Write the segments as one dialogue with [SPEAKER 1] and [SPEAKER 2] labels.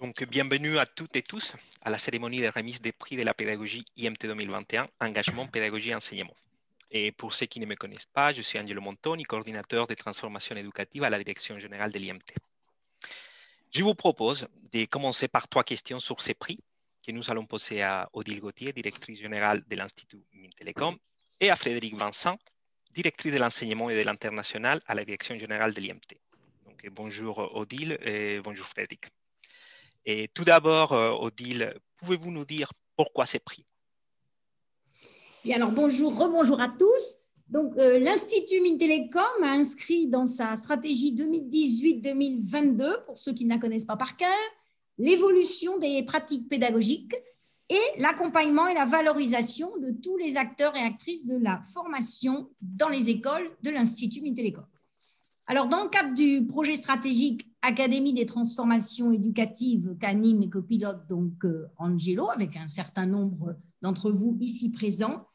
[SPEAKER 1] Donc, bienvenue à toutes et tous à la cérémonie de remise des prix de la pédagogie IMT 2021, Engagement, Pédagogie et Enseignement. Et pour ceux qui ne me connaissent pas, je suis Angelo Montoni, coordinateur de transformation éducative à la direction générale de l'IMT. Je vous propose de commencer par 3 questions sur ces prix que nous allons poser à Odile Gauthier, directrice générale de l'Institut Mintelecom, et à Frédéric Vincent, directrice de l'enseignement et de l'international à la direction générale de l'IMT. Donc, bonjour Odile et bonjour Frédéric. Et tout d'abord, Odile, pouvez-vous nous dire pourquoi ces prix?
[SPEAKER 2] Et alors, rebonjour à tous. Donc, l'Institut Mintelecom a inscrit dans sa stratégie 2018-2022, pour ceux qui ne la connaissent pas par cœur, l'évolution des pratiques pédagogiques et l'accompagnement et la valorisation de tous les acteurs et actrices de la formation dans les écoles de l'Institut Mintelecom. Alors, dans le cadre du projet stratégique Académie des transformations éducatives qu'anime et copilote donc Angelo, avec un certain nombre d'entre vous ici présents,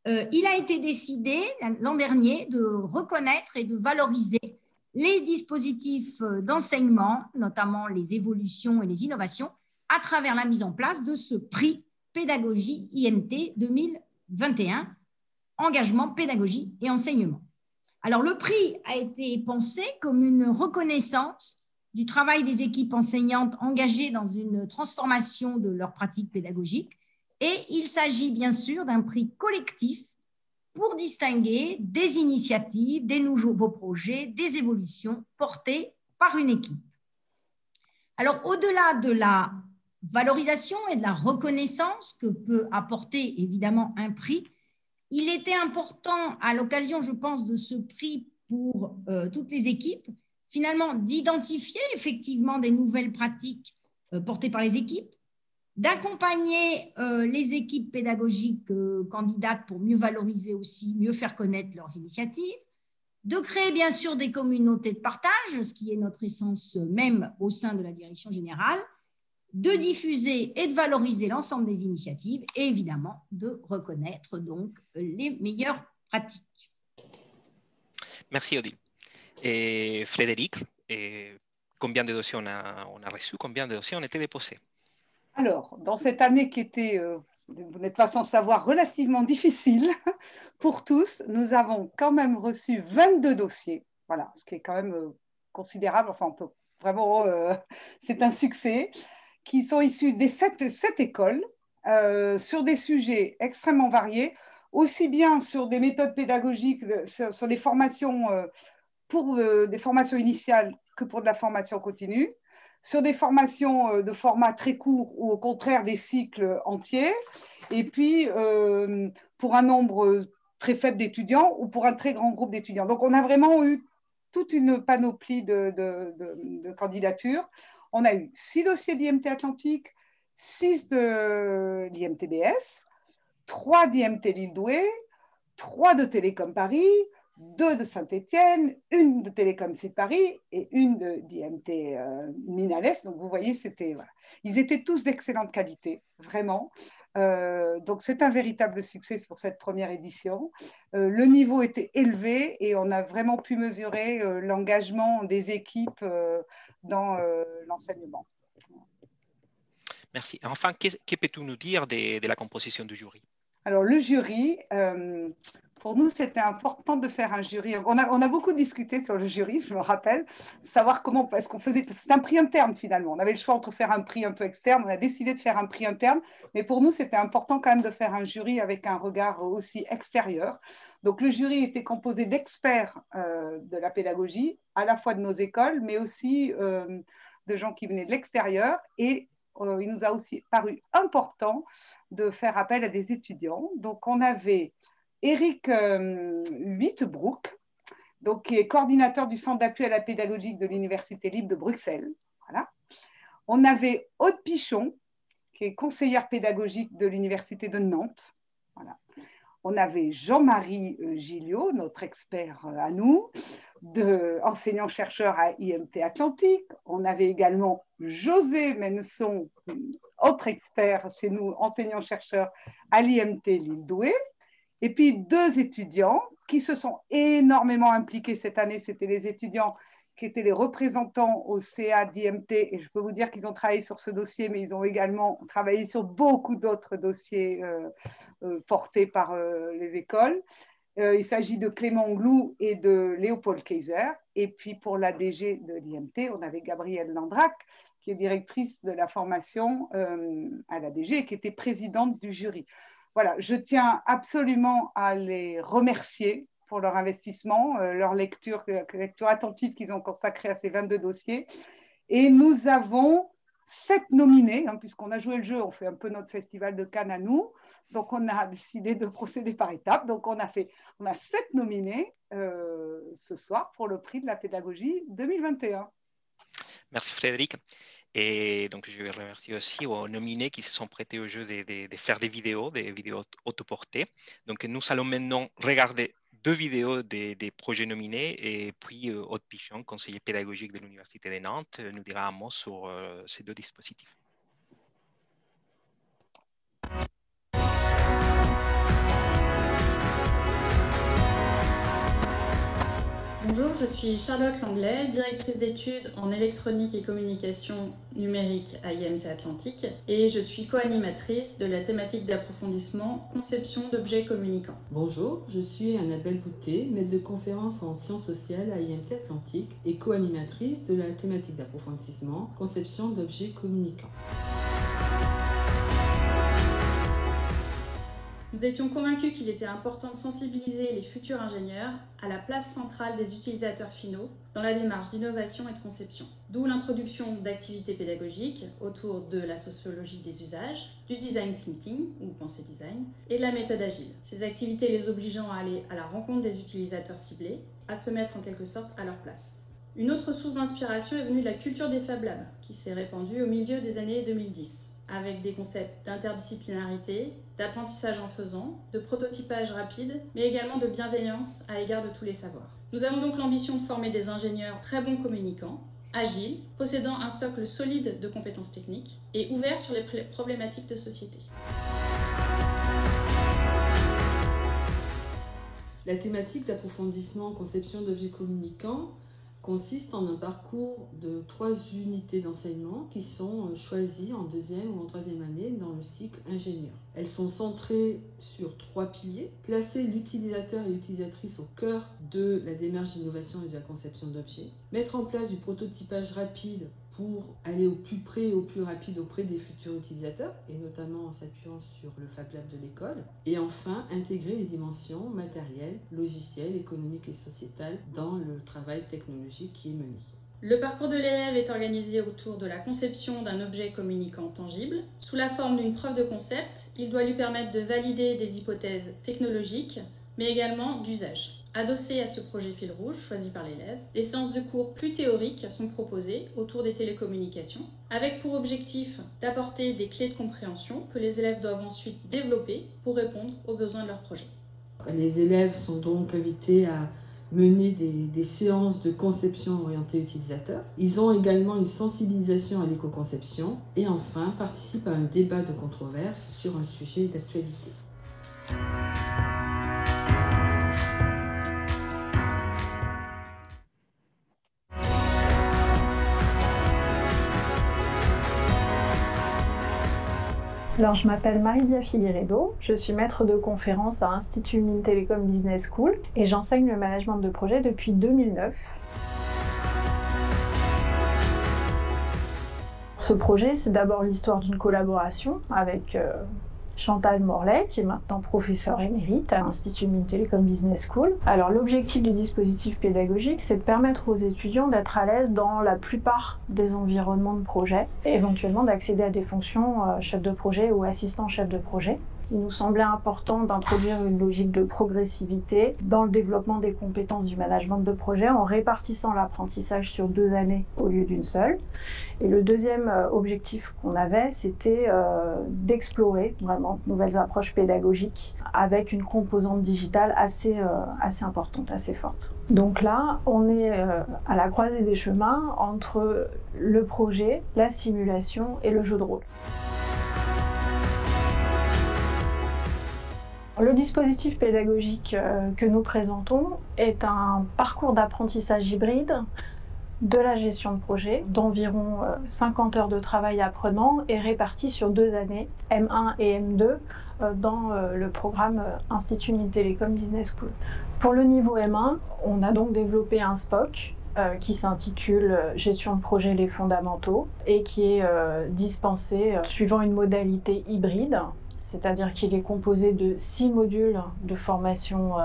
[SPEAKER 2] il a été décidé l'an dernier de reconnaître et de valoriser les dispositifs d'enseignement, notamment les évolutions et les innovations, à travers la mise en place de ce prix pédagogie IMT 2021, engagement, pédagogie et enseignement. Alors, le prix a été pensé comme une reconnaissance du travail des équipes enseignantes engagées dans une transformation de leurs pratiques pédagogiques. Et il s'agit bien sûr d'un prix collectif pour distinguer des initiatives, des nouveaux projets, des évolutions portées par une équipe. Alors, au-delà de la valorisation et de la reconnaissance que peut apporter évidemment un prix, il était important, à l'occasion, je pense, de ce prix pour toutes les équipes, finalement, d'identifier effectivement des nouvelles pratiques portées par les équipes, d'accompagner les équipes pédagogiques candidates pour mieux valoriser aussi, mieux faire connaître leurs initiatives, de créer bien sûr des communautés de partage, ce qui est notre essence même au sein de la direction générale, de diffuser et de valoriser l'ensemble des initiatives et évidemment de reconnaître donc les meilleures pratiques.
[SPEAKER 1] Merci Odile. Et Frédéric, combien de dossiers on a reçu, combien de dossiers ont été déposés?
[SPEAKER 3] Alors, dans cette année qui était, vous n'êtes pas sans savoir, relativement difficile pour tous, nous avons quand même reçu 22 dossiers, voilà, ce qui est quand même considérable, enfin on peut vraiment, c'est un succès, qui sont issus des 7 écoles sur des sujets extrêmement variés, aussi bien sur des méthodes pédagogiques, sur des formations pour des formations initiales que pour de la formation continue, sur des formations de format très court ou au contraire des cycles entiers, et puis pour un nombre très faible d'étudiants ou pour un très grand groupe d'étudiants. Donc on a vraiment eu toute une panoplie de candidatures. On a eu 6 dossiers d'IMT Atlantique, 6 de l'IMTBS, 3 d'IMT Lille-Douai, 3 de Télécom Paris, 2 de Saint-Étienne, 1 de Télécom Sud Paris et 1 d'IMT Minales. Donc vous voyez, voilà. Ils étaient tous d'excellente qualité, vraiment. Donc c'est un véritable succès pour cette première édition. Le niveau était élevé et on a vraiment pu mesurer l'engagement des équipes dans l'enseignement.
[SPEAKER 1] Merci. Enfin, que peux-tu nous dire de la composition du jury?
[SPEAKER 3] Alors le jury, pour nous c'était important de faire un jury. On a beaucoup discuté sur le jury, je me rappelle, savoir comment, est-ce qu'on faisait, c'est un prix interne finalement. On avait le choix entre faire un prix un peu externe, on a décidé de faire un prix interne, mais pour nous c'était important quand même de faire un jury avec un regard aussi extérieur. Donc le jury était composé d'experts de la pédagogie, à la fois de nos écoles, mais aussi de gens qui venaient de l'extérieur et il nous a aussi paru important de faire appel à des étudiants. Donc, on avait Eric Huitebroek, donc, qui est coordinateur du Centre d'appui à la pédagogie de l'Université libre de Bruxelles. Voilà. On avait Aude Pichon, qui est conseillère pédagogique de l'Université de Nantes. Voilà. On avait Jean-Marie Gilliot, notre expert à nous, enseignant-chercheur à IMT Atlantique. On avait également José Menson, autre expert chez nous, enseignant-chercheur à l'IMT Lille-Douai. Et puis 2 étudiants qui se sont énormément impliqués cette année. C'était les étudiants qui étaient les représentants au CA d'IMT, et je peux vous dire qu'ils ont travaillé sur ce dossier, mais ils ont également travaillé sur beaucoup d'autres dossiers portés par les écoles. Il s'agit de Clément Glou et de Léopold Kayser. Et puis pour la DG de l'IMT, on avait Gabrielle Landrac, qui est directrice de la formation à la DG et qui était présidente du jury. Voilà, je tiens absolument à les remercier pour leur investissement, leur lecture attentive qu'ils ont consacrée à ces 22 dossiers. Et nous avons 7 nominés, hein, puisqu'on a joué le jeu, on fait un peu notre festival de Cannes à nous. Donc, on a décidé de procéder par étapes. Donc, on a 7 nominés ce soir pour le prix de la pédagogie 2021.
[SPEAKER 1] Merci Frédéric. Et donc, je vais remercier aussi aux nominés qui se sont prêtés au jeu de faire des vidéos autoportées. Donc, nous allons maintenant regarder 2 vidéos des projets nominés et puis Aude Pichon, conseiller pédagogique de l'Université de Nantes, nous dira un mot sur ces 2 dispositifs.
[SPEAKER 4] Bonjour, je suis Charlotte Langlais, directrice d'études en électronique et communication numérique à IMT Atlantique et je suis co-animatrice de la thématique d'approfondissement conception d'objets communicants.
[SPEAKER 5] Bonjour, je suis Annabelle Boutet, maître de conférence en sciences sociales à IMT Atlantique et co-animatrice de la thématique d'approfondissement conception d'objets communicants.
[SPEAKER 4] Nous étions convaincus qu'il était important de sensibiliser les futurs ingénieurs à la place centrale des utilisateurs finaux dans la démarche d'innovation et de conception. D'où l'introduction d'activités pédagogiques autour de la sociologie des usages, du design thinking ou pensée design et de la méthode agile. Ces activités les obligeant à aller à la rencontre des utilisateurs ciblés, à se mettre en quelque sorte à leur place. Une autre source d'inspiration est venue de la culture des Fab Labs qui s'est répandue au milieu des années 2010. Avec des concepts d'interdisciplinarité, d'apprentissage en faisant, de prototypage rapide, mais également de bienveillance à l'égard de tous les savoirs. Nous avons donc l'ambition de former des ingénieurs très bons communicants, agiles, possédant un socle solide de compétences techniques et ouverts sur les problématiques de société.
[SPEAKER 5] La thématique d'approfondissement conception d'objets communicants consiste en un parcours de 3 unités d'enseignement qui sont choisies en 2e ou en 3e année dans le cycle ingénieur. Elles sont centrées sur 3 piliers, placer l'utilisateur et l'utilisatrice au cœur de la démarche d'innovation et de la conception d'objets, mettre en place du prototypage rapide pour aller au plus près et au plus rapide auprès des futurs utilisateurs, et notamment en s'appuyant sur le Fab Lab de l'école. Et enfin, intégrer les dimensions matérielles, logicielles, économiques et sociétales dans le travail technologique qui est mené.
[SPEAKER 4] Le parcours de l'élève est organisé autour de la conception d'un objet communicant tangible. Sous la forme d'une preuve de concept, il doit lui permettre de valider des hypothèses technologiques, mais également d'usage. Adossé à ce projet fil rouge choisi par l'élève, des séances de cours plus théoriques sont proposées autour des télécommunications, avec pour objectif d'apporter des clés de compréhension que les élèves doivent ensuite développer pour répondre aux besoins de leur projet.
[SPEAKER 5] Les élèves sont donc invités à mener des séances de conception orientée utilisateur. Ils ont également une sensibilisation à l'éco-conception et enfin participent à un débat de controverse sur un sujet d'actualité.
[SPEAKER 6] Alors, je m'appelle Marie-Bia Figueiredo, je suis maître de conférence à Institut Mines Telecom Business School et j'enseigne le management de projet depuis 2009. Ce projet, c'est d'abord l'histoire d'une collaboration avec Chantal Morlet, qui est maintenant professeure émérite à l'Institut Mines Telecom Business School. Alors l'objectif du dispositif pédagogique, c'est de permettre aux étudiants d'être à l'aise dans la plupart des environnements de projet et éventuellement d'accéder à des fonctions chef de projet ou assistant chef de projet. Il nous semblait important d'introduire une logique de progressivité dans le développement des compétences du management de projet en répartissant l'apprentissage sur 2 années au lieu d'une seule. Et le deuxième objectif qu'on avait, c'était d'explorer vraiment de nouvelles approches pédagogiques avec une composante digitale assez importante, assez forte. Donc là, on est à la croisée des chemins entre le projet, la simulation et le jeu de rôle. Le dispositif pédagogique que nous présentons est un parcours d'apprentissage hybride de la gestion de projet d'environ 50 heures de travail apprenant et réparties sur 2 années, M1 et M2, dans le programme Institut Mines Télécom Business School. Pour le niveau M1, on a donc développé un SPOC qui s'intitule Gestion de projet les fondamentaux et qui est dispensé suivant une modalité hybride, c'est-à-dire qu'il est composé de 6 modules de formation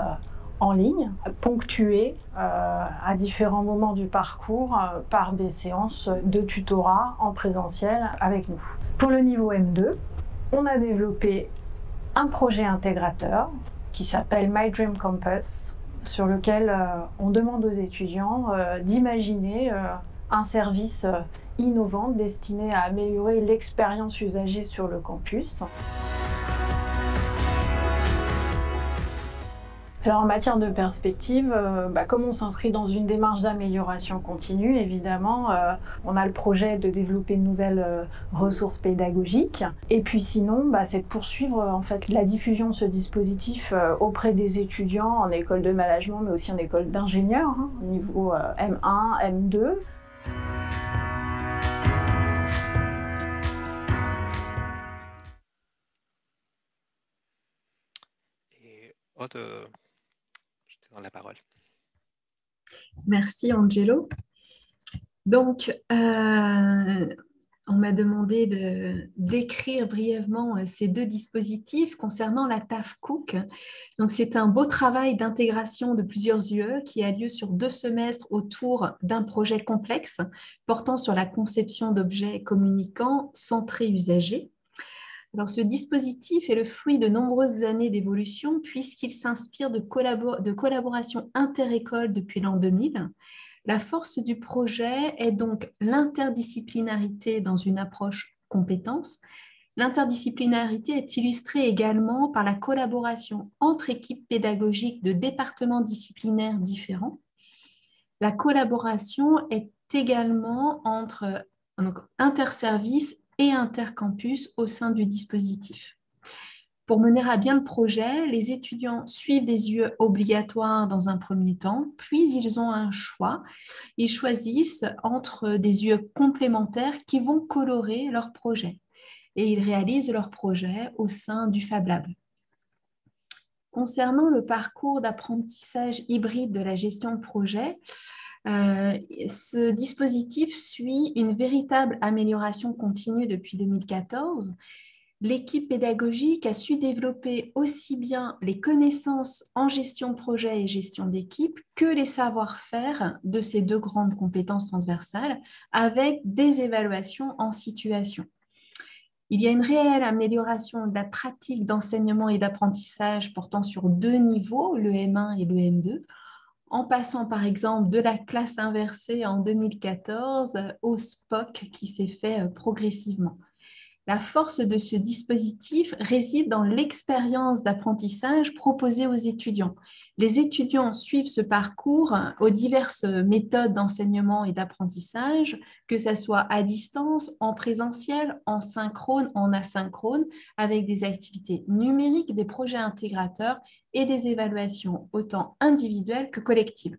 [SPEAKER 6] en ligne, ponctués à différents moments du parcours par des séances de tutorat en présentiel avec nous. Pour le niveau M2, on a développé un projet intégrateur qui s'appelle My Dream Campus, sur lequel on demande aux étudiants d'imaginer un service innovant destiné à améliorer l'expérience usagée sur le campus. Alors en matière de perspective, comme on s'inscrit dans une démarche d'amélioration continue, évidemment, on a le projet de développer de nouvelles ressources pédagogiques. Et puis sinon, c'est de poursuivre en fait la diffusion de ce dispositif auprès des étudiants en école de management, mais aussi en école d'ingénieur, au niveau M1, M2.
[SPEAKER 1] Et Aude, je te donne la parole.
[SPEAKER 7] Merci Angelo. Donc, on m'a demandé de décrire brièvement ces 2 dispositifs concernant la TAF Cook. Donc, c'est un beau travail d'intégration de plusieurs UE qui a lieu sur 2 semestres autour d'un projet complexe portant sur la conception d'objets communicants centrés usagers. Alors, ce dispositif est le fruit de nombreuses années d'évolution puisqu'il s'inspire de collaboration inter-écoles depuis l'an 2000. La force du projet est donc l'interdisciplinarité dans une approche compétence. L'interdisciplinarité est illustrée également par la collaboration entre équipes pédagogiques de départements disciplinaires différents. La collaboration est également entre interservices et intercampus au sein du dispositif. Pour mener à bien le projet, les étudiants suivent des UE obligatoires dans un premier temps, puis ils ont un choix. Ils choisissent entre des UE complémentaires qui vont colorer leur projet et ils réalisent leur projet au sein du Fab Lab. Concernant le parcours d'apprentissage hybride de la gestion de projet, ce dispositif suit une véritable amélioration continue depuis 2014. L'équipe pédagogique a su développer aussi bien les connaissances en gestion de projet et gestion d'équipe que les savoir-faire de ces 2 grandes compétences transversales avec des évaluations en situation. Il y a une réelle amélioration de la pratique d'enseignement et d'apprentissage portant sur 2 niveaux, le M1 et le M2, en passant par exemple de la classe inversée en 2014 au SPOC qui s'est fait progressivement. La force de ce dispositif réside dans l'expérience d'apprentissage proposée aux étudiants. Les étudiants suivent ce parcours aux diverses méthodes d'enseignement et d'apprentissage, que ce soit à distance, en présentiel, en synchrone, en asynchrone, avec des activités numériques, des projets intégrateurs et des évaluations autant individuelles que collectives.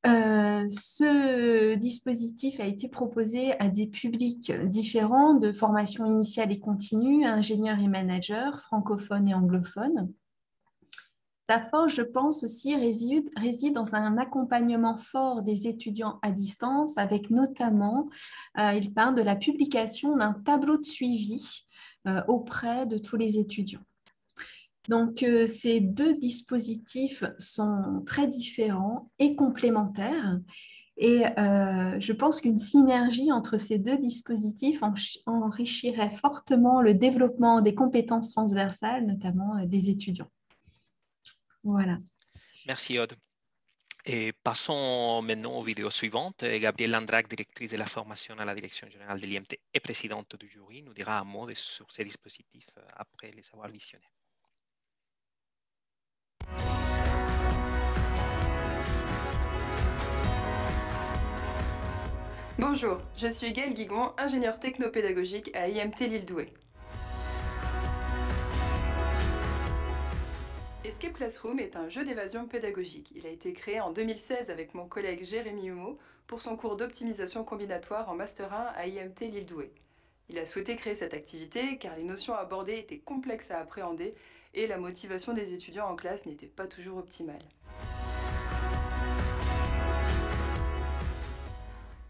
[SPEAKER 7] Ce dispositif a été proposé à des publics différents de formation initiale et continue, ingénieurs et managers, francophones et anglophones. Sa force, je pense aussi, réside dans un accompagnement fort des étudiants à distance, avec notamment, il parle de la publication d'un tableau de suivi auprès de tous les étudiants. Donc, ces 2 dispositifs sont très différents et complémentaires. Et je pense qu'une synergie entre ces 2 dispositifs enrichirait fortement le développement des compétences transversales, notamment des étudiants. Voilà.
[SPEAKER 1] Merci Aude. Et passons maintenant aux vidéos suivantes. Gabrielle Landrac, directrice de la formation à la direction générale de l'IMT et présidente du jury, nous dira un mot sur ces dispositifs après les avoir visionnés.
[SPEAKER 8] Bonjour, je suis Gaëlle Guigon, ingénieure technopédagogique à IMT Lille Douai. Escape Classroom est un jeu d'évasion pédagogique. Il a été créé en 2016 avec mon collègue Jérémy Humeau pour son cours d'optimisation combinatoire en Master 1 à IMT Lille-Douai. Il a souhaité créer cette activité car les notions abordées étaient complexes à appréhender et la motivation des étudiants en classe n'était pas toujours optimale.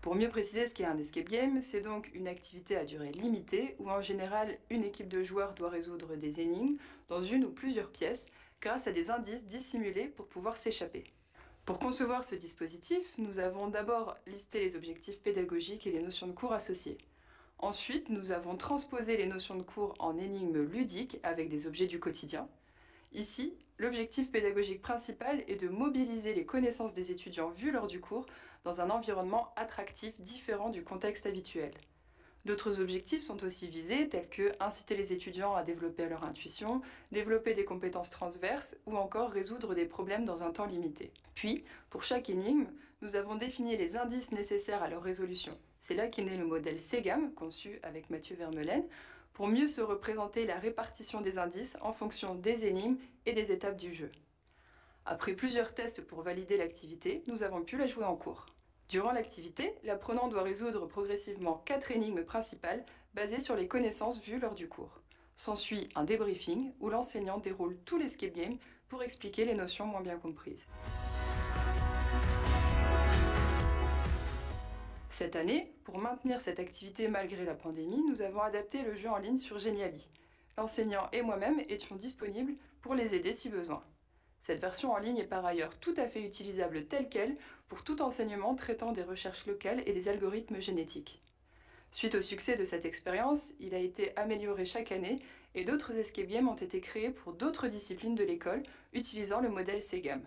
[SPEAKER 8] Pour mieux préciser ce qu'est un escape game, c'est donc une activité à durée limitée où en général une équipe de joueurs doit résoudre des énigmes dans une ou plusieurs pièces grâce à des indices dissimulés pour pouvoir s'échapper. Pour concevoir ce dispositif, nous avons d'abord listé les objectifs pédagogiques et les notions de cours associées. Ensuite, nous avons transposé les notions de cours en énigmes ludiques avec des objets du quotidien. Ici, l'objectif pédagogique principal est de mobiliser les connaissances des étudiants vues lors du cours dans un environnement attractif différent du contexte habituel. D'autres objectifs sont aussi visés, tels que inciter les étudiants à développer leur intuition, développer des compétences transverses ou encore résoudre des problèmes dans un temps limité. Puis, pour chaque énigme, nous avons défini les indices nécessaires à leur résolution. C'est là qu'est né le modèle SEGAM, conçu avec Mathieu Vermeulen, pour mieux se représenter la répartition des indices en fonction des énigmes et des étapes du jeu. Après plusieurs tests pour valider l'activité, nous avons pu la jouer en cours. Durant l'activité, l'apprenant doit résoudre progressivement 4 énigmes principales basées sur les connaissances vues lors du cours. S'ensuit un débriefing où l'enseignant déroule tout l'escape game pour expliquer les notions moins bien comprises. Cette année, pour maintenir cette activité malgré la pandémie, nous avons adapté le jeu en ligne sur Geniali. L'enseignant et moi-même étions disponibles pour les aider si besoin. Cette version en ligne est par ailleurs tout à fait utilisable telle qu'elle pour tout enseignement traitant des recherches locales et des algorithmes génétiques. Suite au succès de cette expérience, il a été amélioré chaque année et d'autres escape games ont été créés pour d'autres disciplines de l'école utilisant le modèle SEGAM.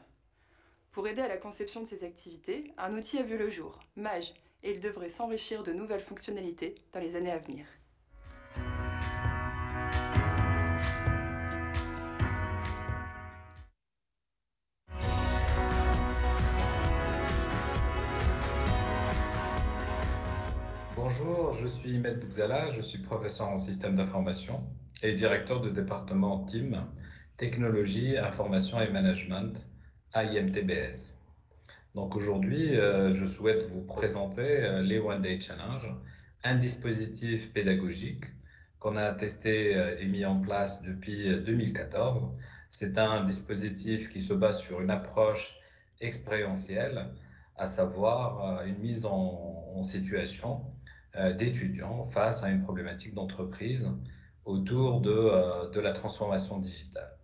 [SPEAKER 8] Pour aider à la conception de ces activités, un outil a vu le jour, Mage, et il devrait s'enrichir de nouvelles fonctionnalités dans les années à venir.
[SPEAKER 9] Bonjour, je suis Ahmed Bougzala, je suis professeur en système d'information et directeur de département TIM, Technologie, Information et Management à IMTBS. Donc aujourd'hui, je souhaite vous présenter les One Day Challenge, un dispositif pédagogique qu'on a testé et mis en place depuis 2014. C'est un dispositif qui se base sur une approche expérientielle, à savoir une mise en situation d'étudiants face à une problématique d'entreprise autour de la transformation digitale.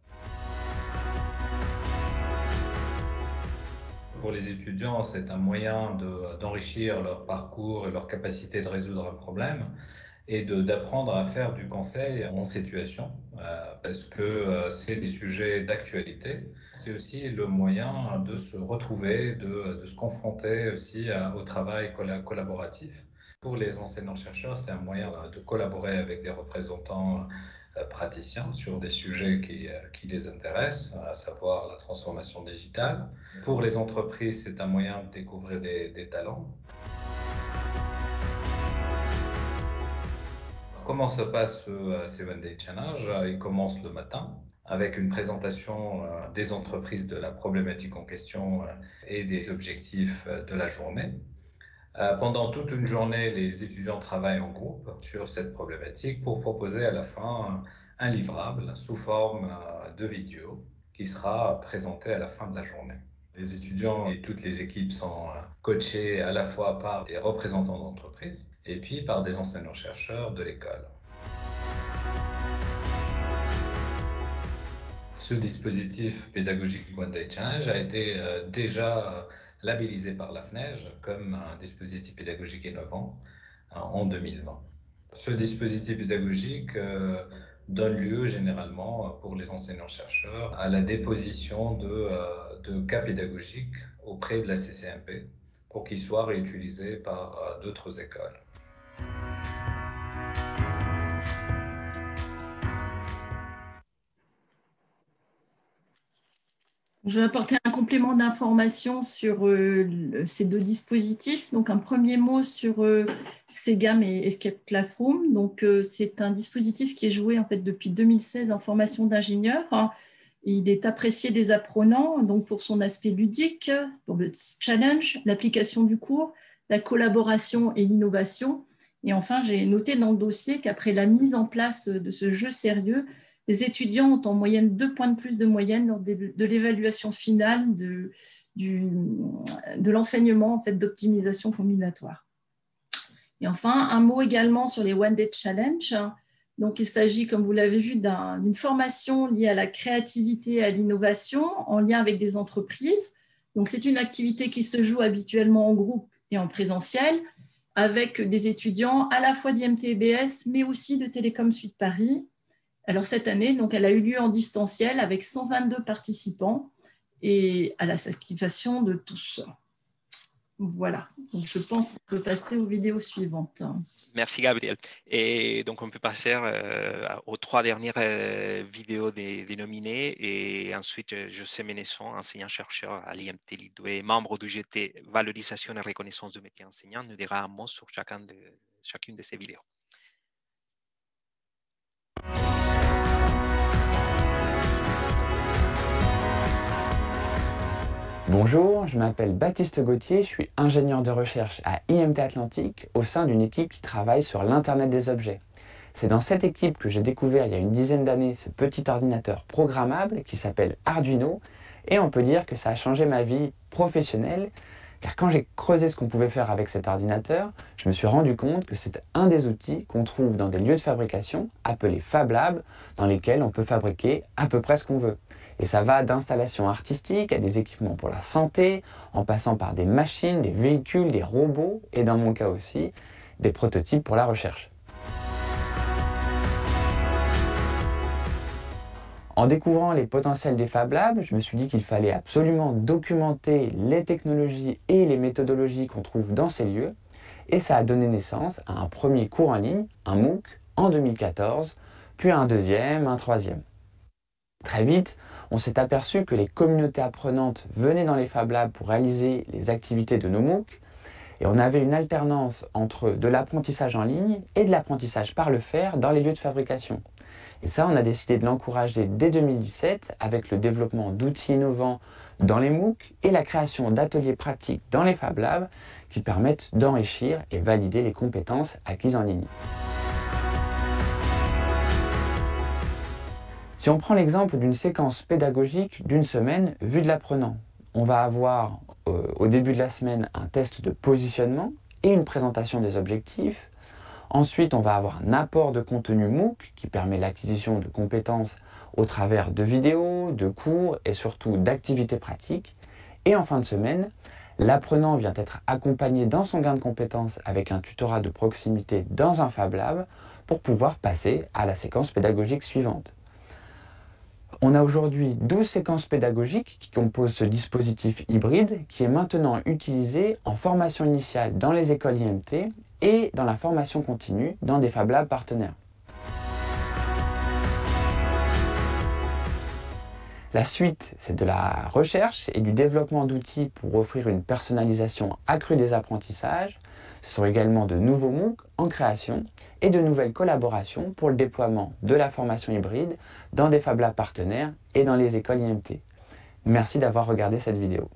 [SPEAKER 9] Pour les étudiants, c'est un moyen d'enrichir leur parcours et leur capacité de résoudre un problème et d'apprendre à faire du conseil en situation parce que c'est des sujets d'actualité. C'est aussi le moyen de se retrouver, de se confronter aussi au travail collaboratif. Pour les enseignants-chercheurs, c'est un moyen de collaborer avec des représentants praticiens sur des sujets qui les intéressent, à savoir la transformation digitale. Pour les entreprises, c'est un moyen de découvrir des talents. Comment se passe ce One Day Challenge? Il commence le matin avec une présentation des entreprises de la problématique en question et des objectifs de la journée. Pendant toute une journée, les étudiants travaillent en groupe sur cette problématique pour proposer à la fin un livrable sous forme de vidéo qui sera présenté à la fin de la journée. Les étudiants et toutes les équipes sont coachés à la fois par des représentants d'entreprise et puis par des enseignants-chercheurs de l'école. Ce dispositif pédagogique One Day Challenge a été déjà labellisé par la FNEJ comme un dispositif pédagogique innovant en 2020. Ce dispositif pédagogique donne lieu généralement pour les enseignants-chercheurs à la déposition de cas pédagogiques auprès de la CCMP pour qu'ils soient réutilisés par d'autres écoles.
[SPEAKER 10] Je vais apporter un complément d'information sur ces deux dispositifs. Donc, un premier mot sur SEGAM et Escape Classroom. Donc, c'est un dispositif qui est joué en fait depuis 2016 en formation d'ingénieur Il est apprécié des apprenants donc pour son aspect ludique, pour le challenge, l'application du cours, la collaboration et l'innovation. Et enfin, j'ai noté dans le dossier qu'après la mise en place de ce jeu sérieux, les étudiants ont en moyenne 2 points de plus de moyenne lors de l'évaluation finale de l'enseignement en fait, d'optimisation combinatoire. Et enfin, un mot également sur les One Day Challenge. Donc, il s'agit, comme vous l'avez vu, d'une formation liée à la créativité et à l'innovation en lien avec des entreprises. Donc, c'est une activité qui se joue habituellement en groupe et en présentiel avec des étudiants à la fois d'IMT-EBS, mais aussi de Télécom Sud Paris. Alors, cette année, donc, elle a eu lieu en distanciel avec 122 participants et à la satisfaction de tous. Voilà, donc je pense qu'on peut passer aux vidéos suivantes.
[SPEAKER 1] Merci Gabriel. Et donc on peut passer aux 3 dernières vidéos des nominés. Et ensuite, José Menesson, enseignant-chercheur à l'IMT Lille 2 et membre du GT Valorisation et Reconnaissance du métier enseignant, nous dira un mot sur chacune de ces vidéos.
[SPEAKER 11] Bonjour, je m'appelle Baptiste Gauthier, je suis ingénieur de recherche à IMT Atlantique au sein d'une équipe qui travaille sur l'Internet des objets. C'est dans cette équipe que j'ai découvert il y a une dizaine d'années ce petit ordinateur programmable qui s'appelle Arduino et on peut dire que ça a changé ma vie professionnelle car quand j'ai creusé ce qu'on pouvait faire avec cet ordinateur, je me suis rendu compte que c'est un des outils qu'on trouve dans des lieux de fabrication appelés Fab Lab dans lesquels on peut fabriquer à peu près ce qu'on veut. Et ça va d'installations artistiques à des équipements pour la santé, en passant par des machines, des véhicules, des robots et dans mon cas aussi, des prototypes pour la recherche. En découvrant les potentiels des Fab Labs, je me suis dit qu'il fallait absolument documenter les technologies et les méthodologies qu'on trouve dans ces lieux. Et ça a donné naissance à un premier cours en ligne, un MOOC, en 2014, puis un deuxième, un troisième. Très vite, on s'est aperçu que les communautés apprenantes venaient dans les Fab Labs pour réaliser les activités de nos MOOC et on avait une alternance entre de l'apprentissage en ligne et de l'apprentissage par le faire dans les lieux de fabrication. Et ça, on a décidé de l'encourager dès 2017 avec le développement d'outils innovants dans les MOOC et la création d'ateliers pratiques dans les Fab Labs qui permettent d'enrichir et valider les compétences acquises en ligne. Si on prend l'exemple d'une séquence pédagogique d'une semaine vue de l'apprenant, on va avoir au début de la semaine un test de positionnement et une présentation des objectifs. Ensuite, on va avoir un apport de contenu MOOC qui permet l'acquisition de compétences au travers de vidéos, de cours et surtout d'activités pratiques. Et en fin de semaine, l'apprenant vient être accompagné dans son gain de compétences avec un tutorat de proximité dans un Fab Lab pour pouvoir passer à la séquence pédagogique suivante. On a aujourd'hui 12 séquences pédagogiques qui composent ce dispositif hybride qui est maintenant utilisé en formation initiale dans les écoles IMT et dans la formation continue dans des Fab Labs partenaires. La suite, c'est de la recherche et du développement d'outils pour offrir une personnalisation accrue des apprentissages. Ce sont également de nouveaux MOOC en création et de nouvelles collaborations pour le déploiement de la formation hybride dans des Fab Labs partenaires et dans les écoles IMT. Merci d'avoir regardé cette vidéo.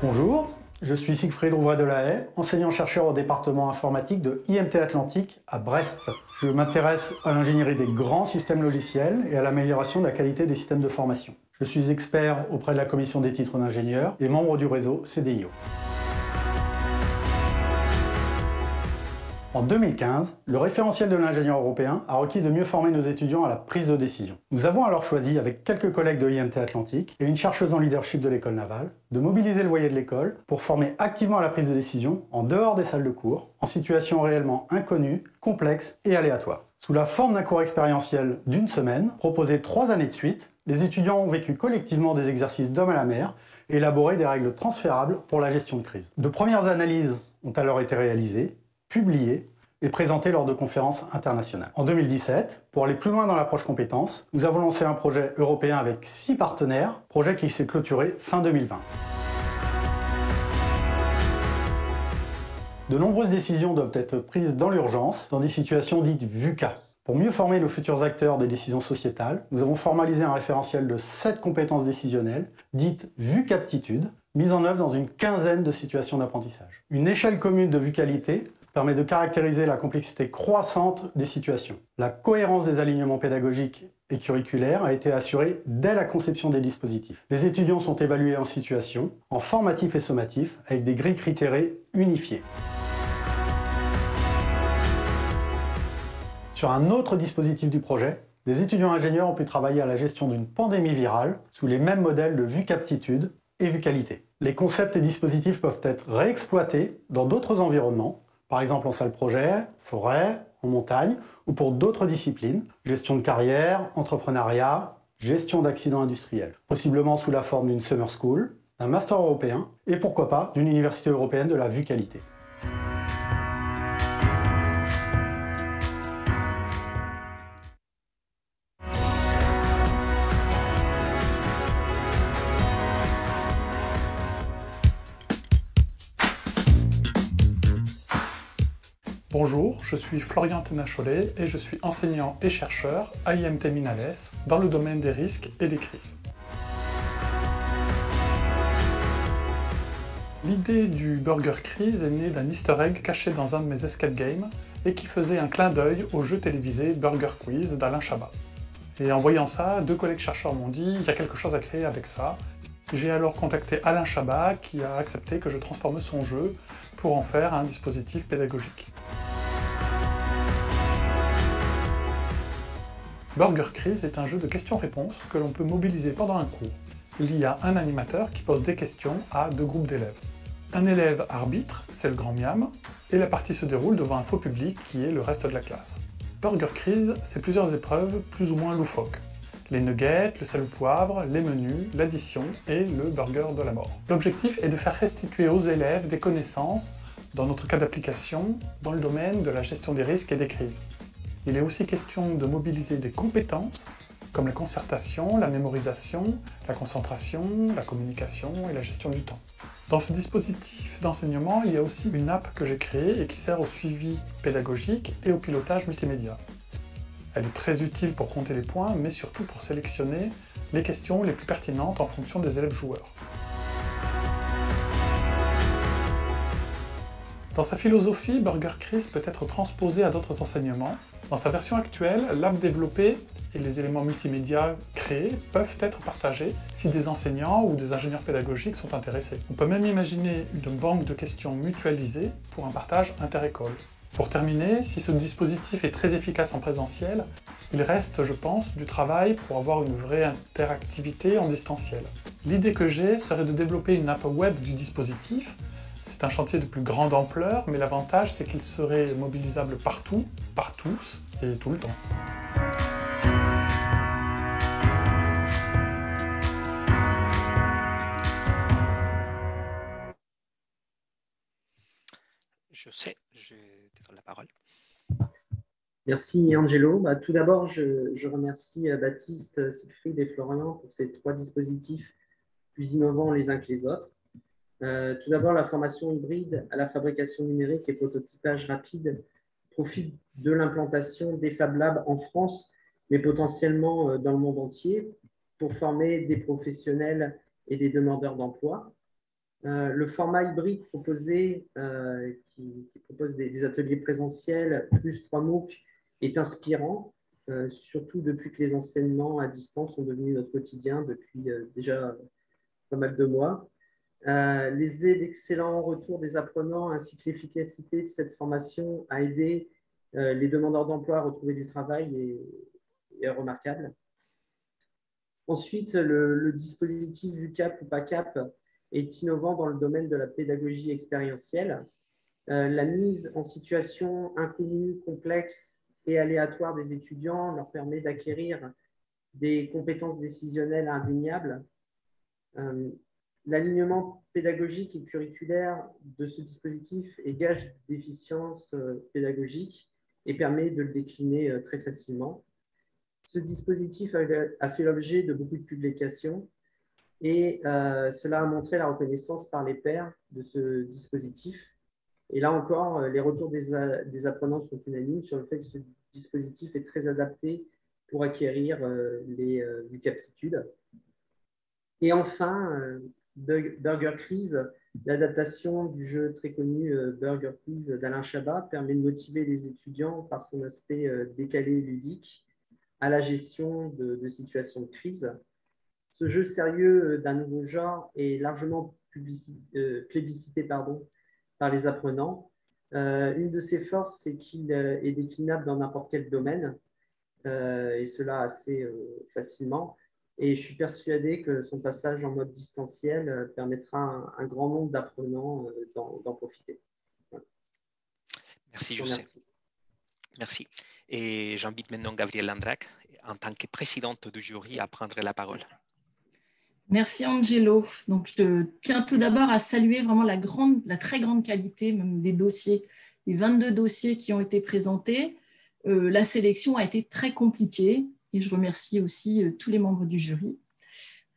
[SPEAKER 12] Bonjour, je suis Siegfried Rouvray-Delahaye, enseignant-chercheur au département informatique de IMT Atlantique à Brest. Je m'intéresse à l'ingénierie des grands systèmes logiciels et à l'amélioration de la qualité des systèmes de formation. Je suis expert auprès de la commission des titres d'ingénieur et membre du réseau CDIO. En 2015, le référentiel de l'ingénieur européen a requis de mieux former nos étudiants à la prise de décision. Nous avons alors choisi, avec quelques collègues de IMT Atlantique et une chercheuse en leadership de l'école navale, de mobiliser le voyer de l'école pour former activement à la prise de décision en dehors des salles de cours, en situation réellement inconnue, complexe et aléatoire. Sous la forme d'un cours expérientiel d'une semaine, proposé 3 années de suite, les étudiants ont vécu collectivement des exercices d'homme à la mer et élaboré des règles transférables pour la gestion de crise. De premières analyses ont alors été réalisées, publiées et présentées lors de conférences internationales. En 2017, pour aller plus loin dans l'approche compétences, nous avons lancé un projet européen avec 6 partenaires, projet qui s'est clôturé fin 2020. De nombreuses décisions doivent être prises dans l'urgence, dans des situations dites VUCA. Pour mieux former nos futurs acteurs des décisions sociétales, nous avons formalisé un référentiel de 7 compétences décisionnelles, dites VUCAptitudes, mises en œuvre dans une quinzaine de situations d'apprentissage. Une échelle commune de VUCalité permet de caractériser la complexité croissante des situations. La cohérence des alignements pédagogiques et curriculaires a été assurée dès la conception des dispositifs. Les étudiants sont évalués en situation, en formatif et sommatif, avec des grilles critérées unifiées. Sur un autre dispositif du projet, des étudiants ingénieurs ont pu travailler à la gestion d'une pandémie virale sous les mêmes modèles de VUCAptitude et VUCalité. Les concepts et dispositifs peuvent être réexploités dans d'autres environnements, par exemple en salle projet, forêt, en montagne, ou pour d'autres disciplines, gestion de carrière, entrepreneuriat, gestion d'accidents industriels, possiblement sous la forme d'une summer school, d'un master européen, et pourquoi pas d'une université européenne de la VUCalité.
[SPEAKER 13] Bonjour, je suis Florian Tenacholet et je suis enseignant et chercheur à IMT Minales dans le domaine des risques et des crises. L'idée du Burger Quiz est née d'un easter egg caché dans un de mes escape games et qui faisait un clin d'œil au jeu télévisé Burger Quiz d'Alain Chabat. Et en voyant ça, 2 collègues chercheurs m'ont dit « il y a quelque chose à créer avec ça ». J'ai alors contacté Alain Chabat qui a accepté que je transforme son jeu pour en faire un dispositif pédagogique. Burger Quiz est un jeu de questions-réponses que l'on peut mobiliser pendant un cours. Il y a un animateur qui pose des questions à 2 groupes d'élèves. Un élève arbitre, c'est le grand miam, et la partie se déroule devant un faux public qui est le reste de la classe. Burger Quiz, c'est plusieurs épreuves plus ou moins loufoques. Les nuggets, le sel au poivre, les menus, l'addition et le burger de la mort. L'objectif est de faire restituer aux élèves des connaissances, dans notre cas d'application, dans le domaine de la gestion des risques et des crises. Il est aussi question de mobiliser des compétences, comme la concertation, la mémorisation, la concentration, la communication et la gestion du temps. Dans ce dispositif d'enseignement, il y a aussi une app que j'ai créée et qui sert au suivi pédagogique et au pilotage multimédia. Elle est très utile pour compter les points, mais surtout pour sélectionner les questions les plus pertinentes en fonction des élèves joueurs. Dans sa philosophie, Burger Quiz peut être transposé à d'autres enseignements. Dans sa version actuelle, l'app développée et les éléments multimédia créés peuvent être partagés si des enseignants ou des ingénieurs pédagogiques sont intéressés. On peut même imaginer une banque de questions mutualisée pour un partage inter-école. Pour terminer, si ce dispositif est très efficace en présentiel, il reste, je pense, du travail pour avoir une vraie interactivité en distanciel. L'idée que j'ai serait de développer une app web du dispositif. C'est un chantier de plus grande ampleur, mais l'avantage c'est qu'il serait mobilisable partout, par tous et tout le temps.
[SPEAKER 1] Je sais, je te donne la parole.
[SPEAKER 14] Merci Angelo. Tout d'abord, je remercie Baptiste, Siegfried et Florian pour ces 3 dispositifs plus innovants les uns que les autres. Tout d'abord, la formation hybride à la fabrication numérique et prototypage rapide profite de l'implantation des Fab Labs en France, mais potentiellement dans le monde entier, pour former des professionnels et des demandeurs d'emploi. Le format hybride proposé, qui propose des ateliers présentiels plus 3 MOOC, est inspirant, surtout depuis que les enseignements à distance sont devenus notre quotidien depuis déjà pas mal de mois. L'excellent retour des apprenants ainsi que l'efficacité de cette formation a aidé les demandeurs d'emploi à retrouver du travail est remarquable. Ensuite, le dispositif VUCAP ou PACAP est innovant dans le domaine de la pédagogie expérientielle. La mise en situation inconnue, complexe et aléatoire des étudiants leur permet d'acquérir des compétences décisionnelles indéniables. L'alignement pédagogique et curriculaire de ce dispositif est gage d'efficience pédagogique et permet de le décliner très facilement. Ce dispositif a fait l'objet de beaucoup de publications et cela a montré la reconnaissance par les pairs de ce dispositif. Et là encore, les retours des apprenants sont unanimes sur le fait que ce dispositif est très adapté pour acquérir les aptitudes. Et enfin, Burger Quiz, l'adaptation du jeu très connu Burger Quiz d'Alain Chabat permet de motiver les étudiants par son aspect décalé et ludique à la gestion de situations de crise. Ce jeu sérieux d'un nouveau genre est largement plébiscité par les apprenants. Une de ses forces, c'est qu'il est déclinable dans n'importe quel domaine, et cela assez facilement. Et je suis persuadé que son passage en mode distanciel permettra à un grand nombre d'apprenants d'en profiter. Voilà.
[SPEAKER 1] Merci, José. Merci. Et j'invite maintenant Gabrielle Landrac, en tant que présidente du jury, à prendre la parole.
[SPEAKER 10] Merci Angelo. Donc, je tiens tout d'abord à saluer vraiment la très grande qualité même des dossiers, les 22 dossiers qui ont été présentés. La sélection a été très compliquée et je remercie aussi tous les membres du jury.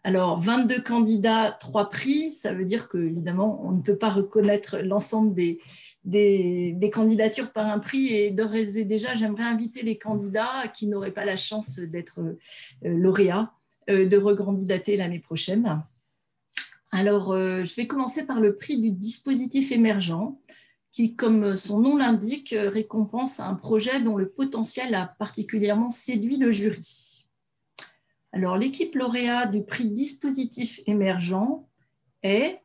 [SPEAKER 10] Alors, 22 candidats, 3 prix, ça veut dire qu'évidemment, on ne peut pas reconnaître l'ensemble des candidatures par un prix et d'ores et déjà, j'aimerais inviter les candidats qui n'auraient pas la chance d'être lauréats de recandidater l'année prochaine. Alors, je vais commencer par le prix du dispositif émergent qui, comme son nom l'indique, récompense un projet dont le potentiel a particulièrement séduit le jury. Alors, l'équipe lauréat du prix dispositif émergent est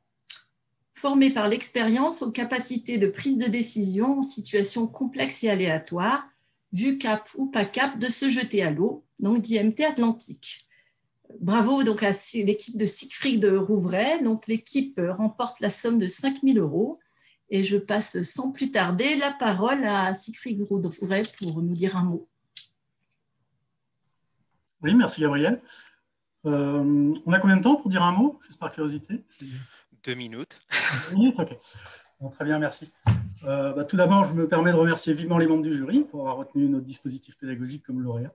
[SPEAKER 10] formée par l'expérience aux capacités de prise de décision en situation complexe et aléatoire, vu cap ou pas cap, de se jeter à l'eau, donc d'IMT Atlantique. Bravo donc à l'équipe de Siegfried Rouvray. Donc, l'équipe remporte la somme de 5 000 € et je passe sans plus tarder la parole à Siegfried Rouvray pour nous dire un mot.
[SPEAKER 12] Oui, merci Gabriel. On a combien de temps pour dire un mot, juste par curiosité?
[SPEAKER 1] 2 minutes.
[SPEAKER 12] 2 minutes, ok. Bon, très bien, merci. Tout d'abord, je me permets de remercier vivement les membres du jury pour avoir retenu notre dispositif pédagogique comme lauréat.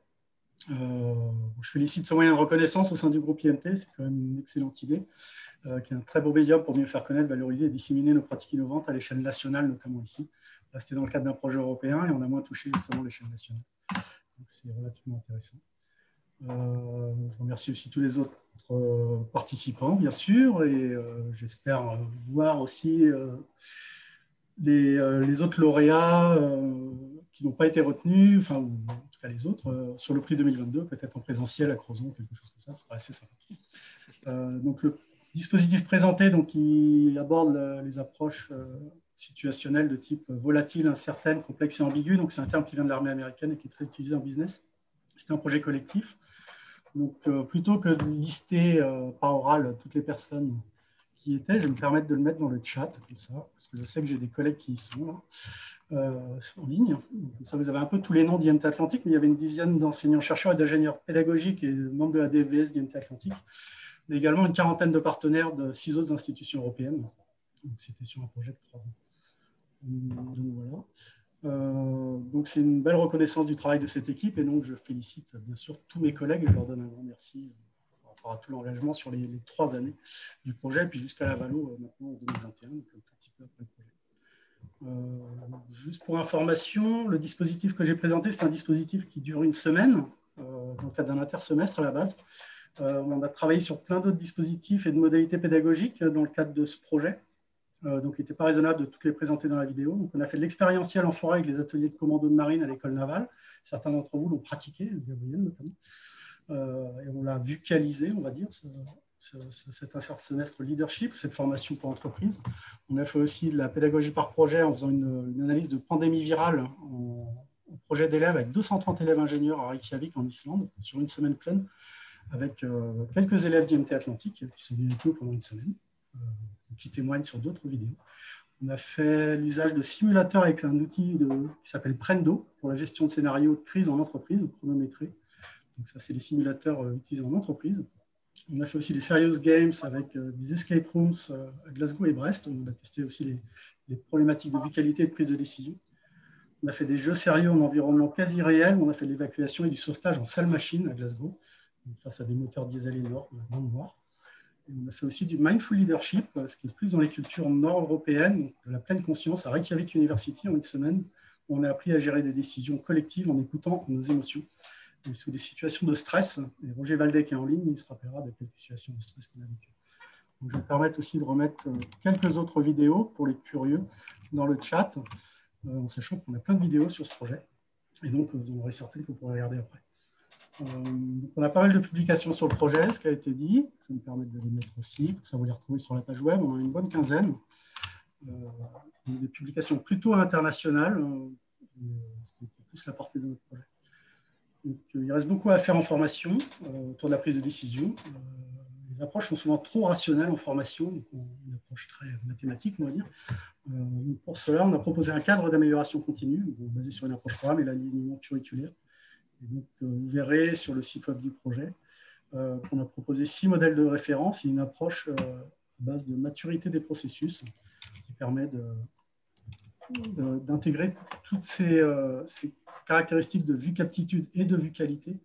[SPEAKER 12] Je félicite ce moyen de reconnaissance au sein du groupe IMT, c'est quand même une excellente idée, qui est un très beau médium pour mieux faire connaître, valoriser et disséminer nos pratiques innovantes à l'échelle nationale, notamment ici. Là, c'était dans le cadre d'un projet européen et on a moins touché justement l'échelle nationale. Donc, c'est relativement intéressant. Je remercie aussi tous les autres participants, bien sûr, et j'espère voir aussi les autres lauréats qui n'ont pas été retenus, enfin, ou en tout cas les autres, sur le prix 2022, peut-être en présentiel à Crozon, quelque chose comme ça, c'est assez sympa. Donc, le dispositif présenté, donc, qui aborde les approches situationnelles de type volatile, incertaine, complexe et ambiguë. Donc, c'est un terme qui vient de l'armée américaine et qui est très utilisé en business. C'était un projet collectif. Donc, plutôt que de lister par oral toutes les personnes qui y étaient, je vais me permettre de le mettre dans le chat, comme ça, parce que je sais que j'ai des collègues qui y sont là, en ligne. Comme ça, vous avez un peu tous les noms d'IMT Atlantique, mais il y avait une dizaine d'enseignants-chercheurs et d'ingénieurs pédagogiques et membres de la DVS d'IMT Atlantique, mais également une quarantaine de partenaires de 6 autres institutions européennes. C'était sur un projet de 3 ans. Donc, voilà. Donc, c'est une belle reconnaissance du travail de cette équipe et donc je félicite bien sûr tous mes collègues et je leur donne un grand merci par rapport à tout l'engagement sur les 3 années du projet, puis jusqu'à la Valo maintenant en 2021, donc un petit peu après le projet. Juste pour information, le dispositif que j'ai présenté, c'est un dispositif qui dure 1 semaine, dans le cadre d'un intersemestre à la base. On a travaillé sur plein d'autres dispositifs et de modalités pédagogiques dans le cadre de ce projet. Donc, il n'était pas raisonnable de toutes les présenter dans la vidéo. Donc, on a fait de l'expérientiel en forêt avec les ateliers de commando de marine à l'école navale. Certains d'entre vous l'ont pratiqué, Gabriel notamment. Et on l'a vulgarisé, on va dire, cet intersemestre leadership, cette formation pour entreprise. On a fait aussi de la pédagogie par projet en faisant une analyse de pandémie virale en projet d'élèves avec 230 élèves ingénieurs à Reykjavik en Islande sur 1 semaine pleine avec quelques élèves d'IMT Atlantique qui sont venus avec nous pendant 1 semaine. Qui témoignent sur d'autres vidéos. On a fait l'usage de simulateurs avec un outil qui s'appelle Prendo pour la gestion de scénarios de crise en entreprise, chronométré. Donc ça, c'est des simulateurs utilisés en entreprise. On a fait aussi des serious games avec des escape rooms à Glasgow et Brest. On a testé aussi les problématiques de vitalité et de prise de décision. On a fait des jeux sérieux en environnement quasi réel. On a fait de l'évacuation et du sauvetage en salle machine à Glasgow, face à des moteurs diesel énormes dans le noir. Et on a fait aussi du mindful leadership, ce qui est plus dans les cultures nord-européennes, de la pleine conscience à Reykjavik University en une semaine. On a appris à gérer des décisions collectives en écoutant nos émotions. Et sous des situations de stress, et Roger Valdec est en ligne, il se rappellera de quelques situations de stress qu'on a vécues. Donc, je vais me permettre aussi de remettre quelques autres vidéos pour les curieux dans le chat, en sachant qu'on a plein de vidéos sur ce projet. Et donc, vous en aurez certaines que vous pourrez regarder après. On a pas mal de publications sur le projet, ce qui a été dit. Ça me permet de les mettre aussi, ça vous les retrouver sur la page web. On a une bonne quinzaine. Des publications plutôt internationales, ce qui est plus la portée de notre projet. Donc, il reste beaucoup à faire en formation, autour de la prise de décision. Les approches sont souvent trop rationnelles en formation, donc une approche très mathématique, on va dire. Pour cela, on a proposé un cadre d'amélioration continue, basé sur une approche programme et l'alignement curriculaire. Et donc, vous verrez sur le site web du projet qu'on a proposé 6 modèles de référence et une approche à base de maturité des processus qui permet d'intégrer toutes ces caractéristiques de vue captitude et de vue qualité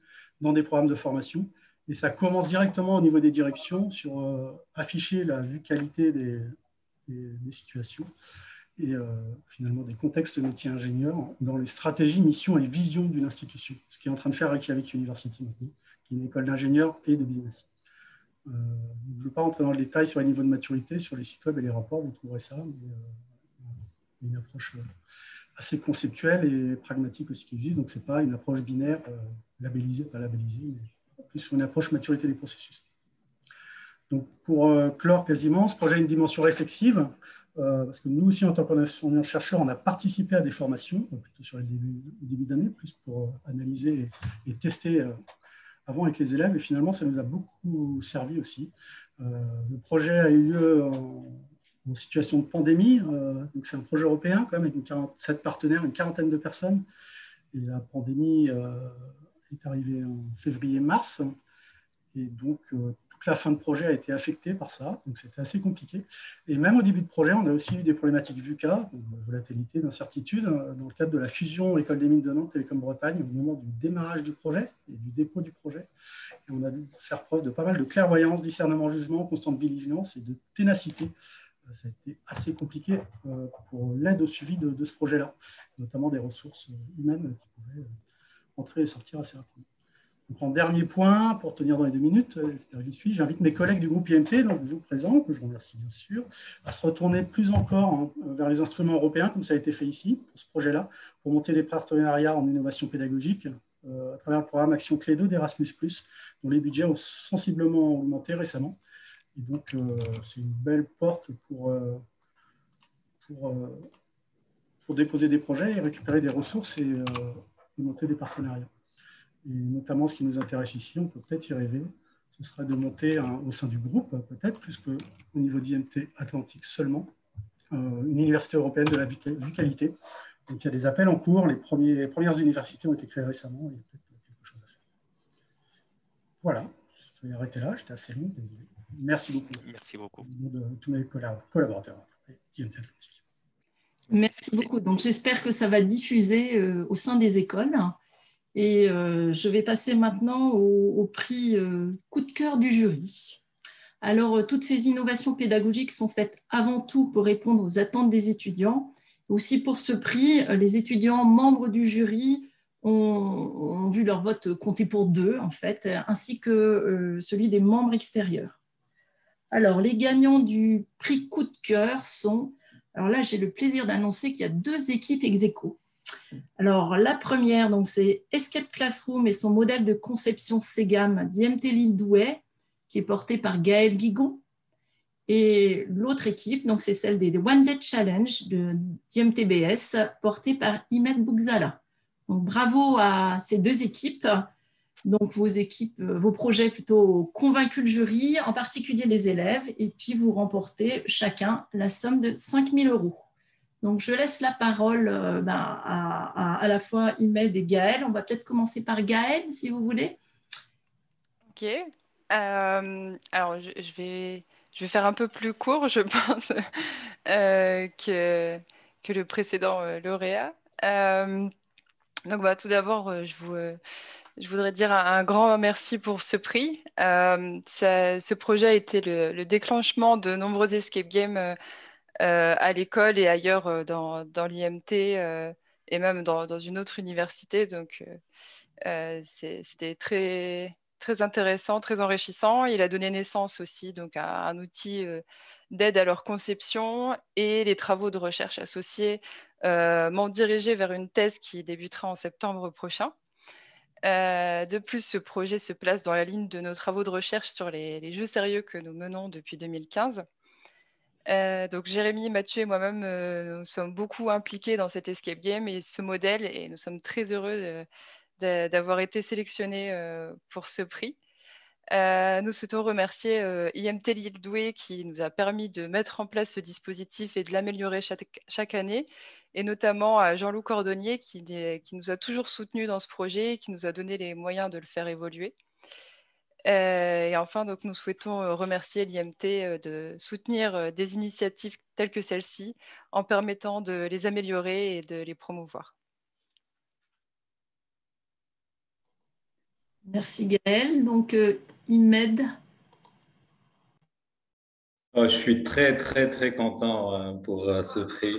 [SPEAKER 12] dans des programmes de formation. Et ça commence directement au niveau des directions sur afficher la vue qualité des situations et finalement des contextes métiers ingénieurs dans les stratégies, missions et visions d'une institution. Ce qui est en train de faire Reykjavik University maintenant, qui est une école d'ingénieurs et de business. Je ne veux pas rentrer dans le détail sur les niveaux de maturité, sur les sites web et les rapports, vous trouverez ça. Mais une approche assez conceptuelle et pragmatique aussi qui existe. Donc, ce n'est pas une approche binaire, labellisée, pas labellisée, mais plus sur une approche maturité des processus. Donc, pour clore quasiment, ce projet a une dimension réflexive, parce que nous aussi, en tant qu'enseignants-chercheurs, on a participé à des formations, plutôt sur le début d'année, plus pour analyser et tester avant avec les élèves, et finalement, ça nous a beaucoup servi aussi. Le projet a eu lieu en situation de pandémie, donc c'est un projet européen quand même, avec 47 partenaires, une quarantaine de personnes, et la pandémie est arrivée en février-mars, et donc toute la fin de projet a été affectée par ça, donc c'était assez compliqué. Et même au début de projet, on a aussi eu des problématiques VUCA, donc volatilité, d'incertitude, dans le cadre de la fusion École des Mines de Nantes, Télécom Bretagne, au moment du démarrage du projet et du dépôt du projet. Et on a dû faire preuve de pas mal de clairvoyance, discernement, jugement, constante vigilance et de ténacité. Ça a été assez compliqué pour l'aide au suivi de ce projet-là, notamment des ressources humaines qui pouvaient entrer et sortir assez rapidement. Donc, en dernier point, pour tenir dans les 2 minutes, j'invite mes collègues du groupe IMT, donc je vous présente, que je remercie bien sûr, à se retourner plus encore vers les instruments européens, comme ça a été fait ici, pour ce projet-là, pour monter des partenariats en innovation pédagogique, à travers le programme Action Clé 2 d'Erasmus+, dont les budgets ont sensiblement augmenté récemment. Et donc, c'est une belle porte pour déposer des projets et récupérer des ressources et monter des partenariats. Et notamment, ce qui nous intéresse ici, on peut peut-être y rêver, ce serait de monter au sein du groupe, peut-être, plus qu'au niveau d'IMT Atlantique seulement, une université européenne de la vue qualité. Donc, il y a des appels en cours. Les premières universités ont été créées récemment. Il y a peut-être quelque chose à faire. Voilà, je vais arrêter là. J'étais assez long, désolé. Merci beaucoup.
[SPEAKER 1] Merci beaucoup.
[SPEAKER 12] De tous mes collaborateurs d'IMT Atlantique.
[SPEAKER 10] Merci beaucoup. Donc, j'espère que ça va diffuser au sein des écoles. Et je vais passer maintenant au prix coup de cœur du jury. Alors, toutes ces innovations pédagogiques sont faites avant tout pour répondre aux attentes des étudiants. Aussi, pour ce prix, les étudiants membres du jury ont vu leur vote compter pour 2, en fait, ainsi que celui des membres extérieurs. Alors, les gagnants du prix coup de cœur sont... Alors là, j'ai le plaisir d'annoncer qu'il y a 2 équipes ex-aequo. Alors, la première, c'est Escape Classroom et son modèle de conception SEGAM d'IMT Lille Douai, qui est porté par Gaël Guigon. Et l'autre équipe, c'est celle des One Day Challenge d'IMTBS, portée par Imed Bougzala. Donc, bravo à ces 2 équipes. Donc, vos projets plutôt convaincus le jury, en particulier les élèves, et puis vous remportez chacun la somme de 5 000 €. Donc, je laisse la parole à la fois Imed et Gaël. On va peut-être commencer par Gaël, si vous voulez.
[SPEAKER 8] Ok. Alors, je vais faire un peu plus court, je pense, que le précédent lauréat. Donc, tout d'abord, je
[SPEAKER 15] je voudrais dire un grand merci pour ce prix. Ce projet a été le déclenchement de nombreux escape games à l'école et ailleurs dans l'IMT et même dans une autre université. Donc, c'était très intéressant, très enrichissant. Il a donné naissance aussi donc, à un outil d'aide à leur conception et les travaux de recherche associés m'ont dirigé vers une thèse qui débutera en septembre prochain. De plus, ce projet se place dans la ligne de nos travaux de recherche sur les jeux sérieux que nous menons depuis 2015. Donc Jérémy, Mathieu et moi-même, nous sommes beaucoup impliqués dans cet escape game et ce modèle, et nous sommes très heureux d'avoir été sélectionnés pour ce prix. Nous souhaitons remercier IMT Lille-Douai qui nous a permis de mettre en place ce dispositif et de l'améliorer chaque année, et notamment à Jean-Loup Cordonnier qui nous a toujours soutenus dans ce projet et qui nous a donné les moyens de le faire évoluer. Et enfin, donc, nous souhaitons remercier l'IMT de soutenir des initiatives telles que celle-ci en permettant de les améliorer et de les promouvoir.
[SPEAKER 10] Merci Gaëlle. Donc, Imed.
[SPEAKER 9] Je suis très, très, très content pour ce prix.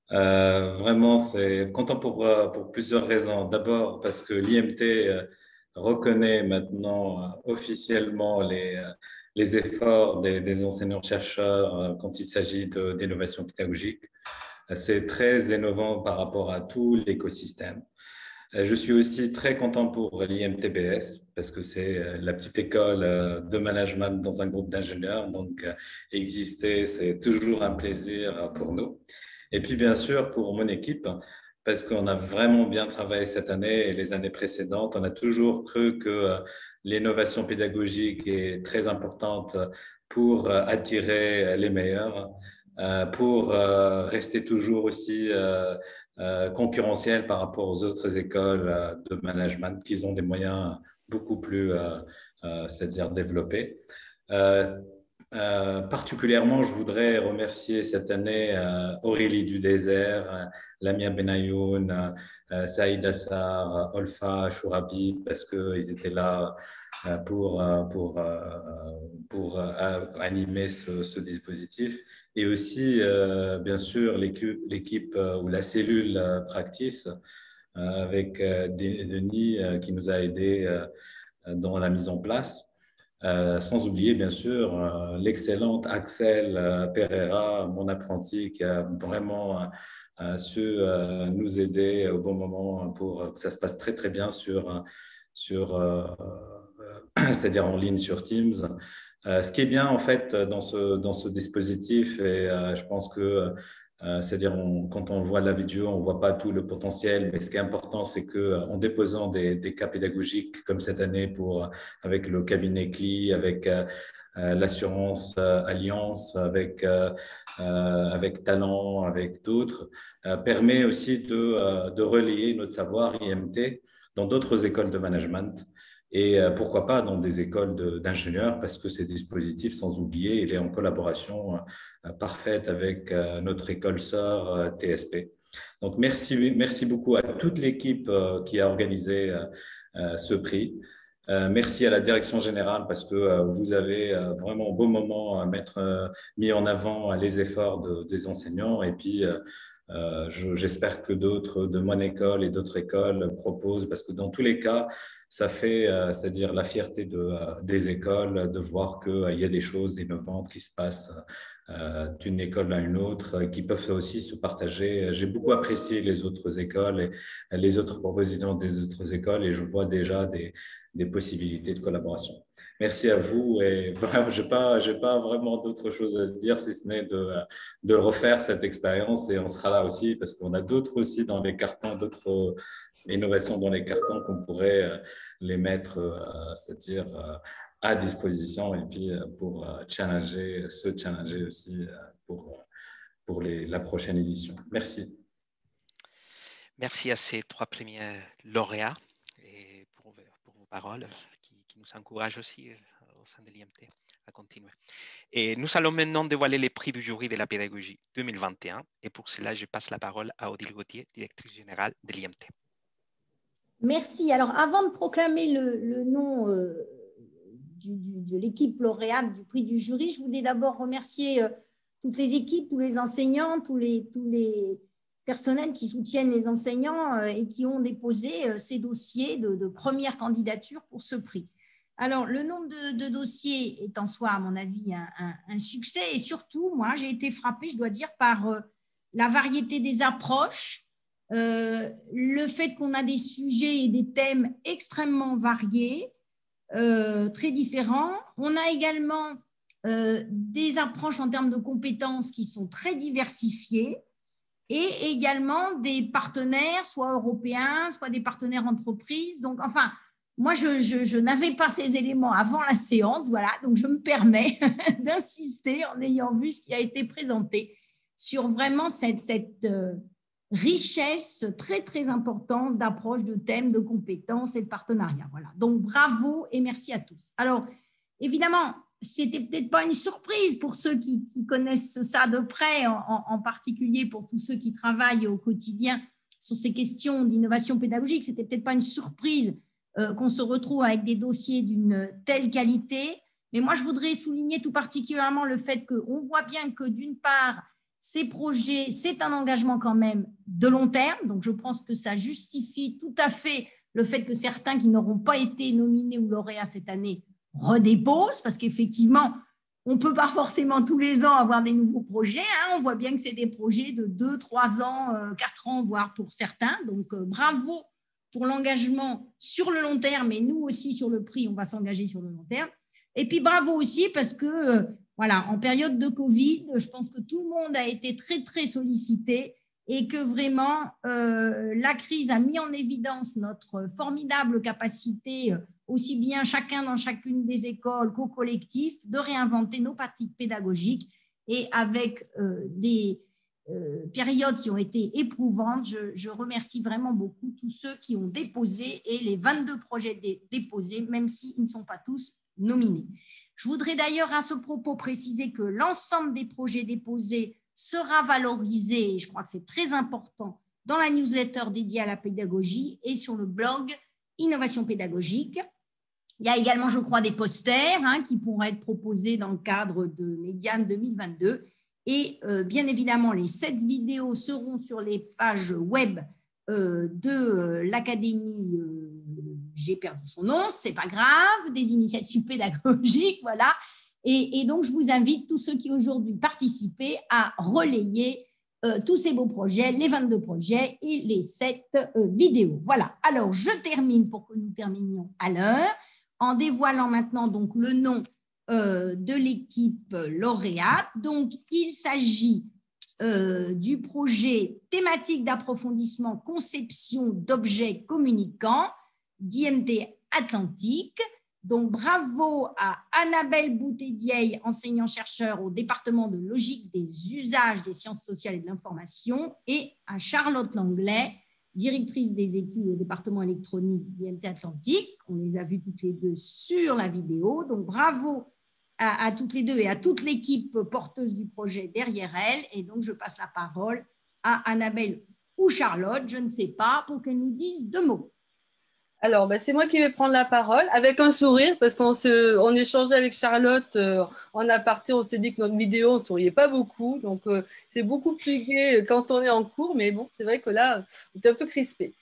[SPEAKER 9] Vraiment, c'est content pour plusieurs raisons. D'abord, parce que l'IMT reconnaît maintenant officiellement les efforts des enseignants-chercheurs quand il s'agit d'innovation pédagogique. C'est très innovant par rapport à tout l'écosystème. Je suis aussi très content pour l'IMTBS parce que c'est la petite école de management dans un groupe d'ingénieurs. Donc, exister, c'est toujours un plaisir pour nous. Et puis, bien sûr, pour mon équipe, parce qu'on a vraiment bien travaillé cette année et les années précédentes. On a toujours cru que l'innovation pédagogique est très importante pour attirer les meilleurs, pour rester toujours aussi concurrentiel par rapport aux autres écoles de management qui ont des moyens beaucoup plus, c'est-à-dire développés. Particulièrement, je voudrais remercier cette année Aurélie du Désert, Lamia Benayoun, Saïd Assar, Olfa Chourabi, parce qu'ils étaient là pour animer ce dispositif. Et aussi, bien sûr, l'équipe ou la cellule Practice avec Denis qui nous a aidés dans la mise en place. Sans oublier, bien sûr, l'excellente Axel Pereira, mon apprenti, qui a vraiment su nous aider au bon moment pour que ça se passe très, très bien c'est-à-dire en ligne sur Teams. Ce qui est bien, en fait, dans ce dispositif, et je pense que c'est-à-dire, quand on voit la vidéo, on ne voit pas tout le potentiel, mais ce qui est important, c'est qu'en déposant des cas pédagogiques comme cette année avec le cabinet CLI, avec l'assurance Alliance, avec Talent, avec d'autres, permet aussi de relayer notre savoir IMT dans d'autres écoles de management. Et pourquoi pas dans des écoles d'ingénieurs, parce que ces dispositifs, sans oublier, il est en collaboration parfaite avec notre école sœur TSP. Donc, merci beaucoup à toute l'équipe qui a organisé ce prix. Merci à la direction générale parce que vous avez vraiment au bon moment mis en avant les efforts des enseignants. Et puis, j'espère que d'autres de mon école et d'autres écoles proposent, parce que dans tous les cas, ça fait, c'est-à-dire la fierté des écoles de voir qu'il y a des choses innovantes qui se passent d'une école à une autre, qui peuvent aussi se partager. J'ai beaucoup apprécié les autres écoles et les autres propositions des autres écoles, et je vois déjà des possibilités de collaboration. Merci à vous, et vraiment, je n'ai pas vraiment d'autres choses à se dire, si ce n'est de refaire cette expérience, et on sera là aussi parce qu'on a d'autres aussi dans les cartons, d'autres innovations dans les cartons qu'on pourrait les mettre, c'est-à-dire à disposition, et puis pour challenger aussi pour la prochaine édition. Merci.
[SPEAKER 1] Merci à ces trois premiers lauréats et pour vos paroles qui nous encouragent aussi au sein de l'IMT à continuer. Et nous allons maintenant dévoiler les prix du jury de la pédagogie 2021, et pour cela, je passe la parole à Odile Gauthier, directrice générale de l'IMT.
[SPEAKER 2] Merci. Alors, avant de proclamer le nom de l'équipe lauréate du prix du jury, je voulais d'abord remercier toutes les équipes, tous les enseignants, tous les personnels qui soutiennent les enseignants et qui ont déposé ces dossiers de première candidature pour ce prix. Alors, le nombre de dossiers est en soi, à mon avis, un succès. Et surtout, moi, j'ai été frappée, je dois dire, par la variété des approches, le fait qu'on a des sujets et des thèmes extrêmement variés, très différents. On a également des approches en termes de compétences qui sont très diversifiées et également des partenaires, soit européens, soit des partenaires entreprises. Donc, enfin, moi, je n'avais pas ces éléments avant la séance, voilà, donc je me permets d'insister en ayant vu ce qui a été présenté sur vraiment cette richesse très, très importante d'approche, de thèmes, de compétences et de partenariats. Voilà. Donc, bravo et merci à tous. Alors, évidemment, c'était peut-être pas une surprise pour ceux qui connaissent ça de près, en particulier pour tous ceux qui travaillent au quotidien sur ces questions d'innovation pédagogique. C'était peut-être pas une surprise qu'on se retrouve avec des dossiers d'une telle qualité. Mais moi, je voudrais souligner tout particulièrement le fait qu'on voit bien que d'une part, ces projets, c'est un engagement quand même de long terme. Donc, je pense que ça justifie tout à fait le fait que certains qui n'auront pas été nominés ou lauréats cette année redéposent, parce qu'effectivement, on ne peut pas forcément tous les ans avoir des nouveaux projets. Hein. On voit bien que c'est des projets de 2, 3 ans, 4 ans, voire pour certains. Donc, bravo pour l'engagement sur le long terme. Et nous aussi, sur le prix, on va s'engager sur le long terme. Et puis, bravo aussi parce que, voilà, en période de Covid, je pense que tout le monde a été très, très sollicité et que vraiment, la crise a mis en évidence notre formidable capacité, aussi bien chacun dans chacune des écoles qu'au collectif, de réinventer nos pratiques pédagogiques. Et avec des périodes qui ont été éprouvantes, je remercie vraiment beaucoup tous ceux qui ont déposé et les 22 projets déposés, même s'ils ne sont pas tous nominés. Je voudrais d'ailleurs à ce propos préciser que l'ensemble des projets déposés sera valorisé, et je crois que c'est très important, dans la newsletter dédiée à la pédagogie et sur le blog Innovation pédagogique. Il y a également, je crois, des posters qui pourront être proposés dans le cadre de Médiane 2022. Et bien évidemment, les 7 vidéos seront sur les pages web de l'Académie, j'ai perdu son nom, c'est pas grave, des initiatives pédagogiques, voilà. Et donc, je vous invite, tous ceux qui aujourd'hui participaient, à relayer tous ces beaux projets, les 22 projets et les 7 vidéos. Voilà, alors je termine pour que nous terminions à l'heure, en dévoilant maintenant donc le nom de l'équipe lauréate. Donc, il s'agit du projet thématique d'approfondissement conception d'objets communicants d'IMT Atlantique. Donc, bravo à Annabelle Boutédieille, enseignant-chercheur au département de logique des usages des sciences sociales et de l'information, et à Charlotte Langlais, directrice des études au département électronique d'IMT Atlantique. On les a vues toutes les deux sur la vidéo. Donc, bravo à toutes les deux et à toute l'équipe porteuse du projet derrière elles. Et donc, je passe la parole à Annabelle ou Charlotte, je ne sais pas, pour qu'elles nous disent 2 mots.
[SPEAKER 16] Alors, c'est moi qui vais prendre la parole avec un sourire parce qu'on échangeait avec Charlotte en aparté. On s'est dit que notre vidéo, on ne souriait pas beaucoup. Donc, c'est beaucoup plus gai quand on est en cours. Mais bon, c'est vrai que là, on est un peu crispé.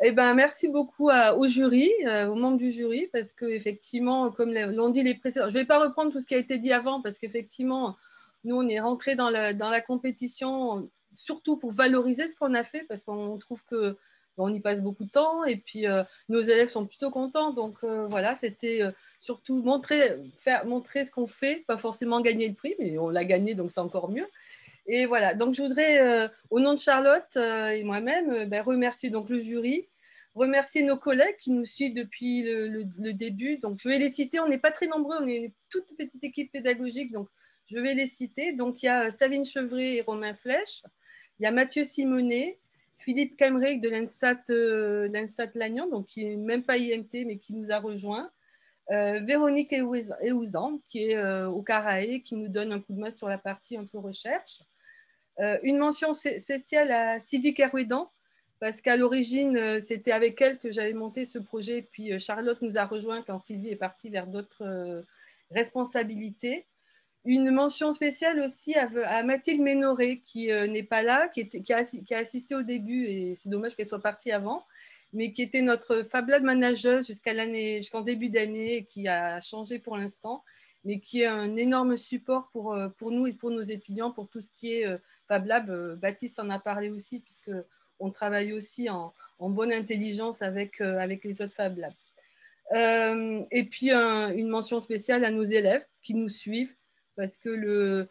[SPEAKER 16] Eh ben, merci beaucoup au jury, aux membres du jury, parce qu'effectivement, comme l'ont dit les précédents, je ne vais pas reprendre tout ce qui a été dit avant, parce qu'effectivement, nous, on est rentrés dans la compétition, surtout pour valoriser ce qu'on a fait, parce qu'on trouve que on y passe beaucoup de temps, et puis nos élèves sont plutôt contents. Donc voilà, c'était surtout montrer ce qu'on fait, pas forcément gagner le prix, mais on l'a gagné, donc c'est encore mieux. Et voilà, donc je voudrais, au nom de Charlotte et moi-même, remercier donc le jury, remercier nos collègues qui nous suivent depuis le début. Donc je vais les citer, on n'est pas très nombreux, on est une toute petite équipe pédagogique, donc je vais les citer. Donc il y a Savine Chevret et Romain Flèche, il y a Mathieu Simonet, Philippe Camrec de l'ENSAT Lannion, donc qui n'est même pas IMT, mais qui nous a rejoints. Véronique Eouzan, qui est au Caraë, qui nous donne un coup de main sur la partie un peu recherche. Une mention spéciale à Sylvie Kerouédan, parce qu'à l'origine, c'était avec elle que j'avais monté ce projet. Puis Charlotte nous a rejoints quand Sylvie est partie vers d'autres responsabilités. Une mention spéciale aussi à Mathilde Ménoré, qui n'est pas là, qui a assisté au début, et c'est dommage qu'elle soit partie avant, mais qui était notre Fab Lab manager jusqu'en début d'année, et qui a changé pour l'instant, mais qui est un énorme support pour nous et pour nos étudiants, pour tout ce qui est Fab Lab. Baptiste en a parlé aussi, puisqu'on travaille aussi en bonne intelligence avec les autres Fab Labs. Et puis, une mention spéciale à nos élèves qui nous suivent, parce que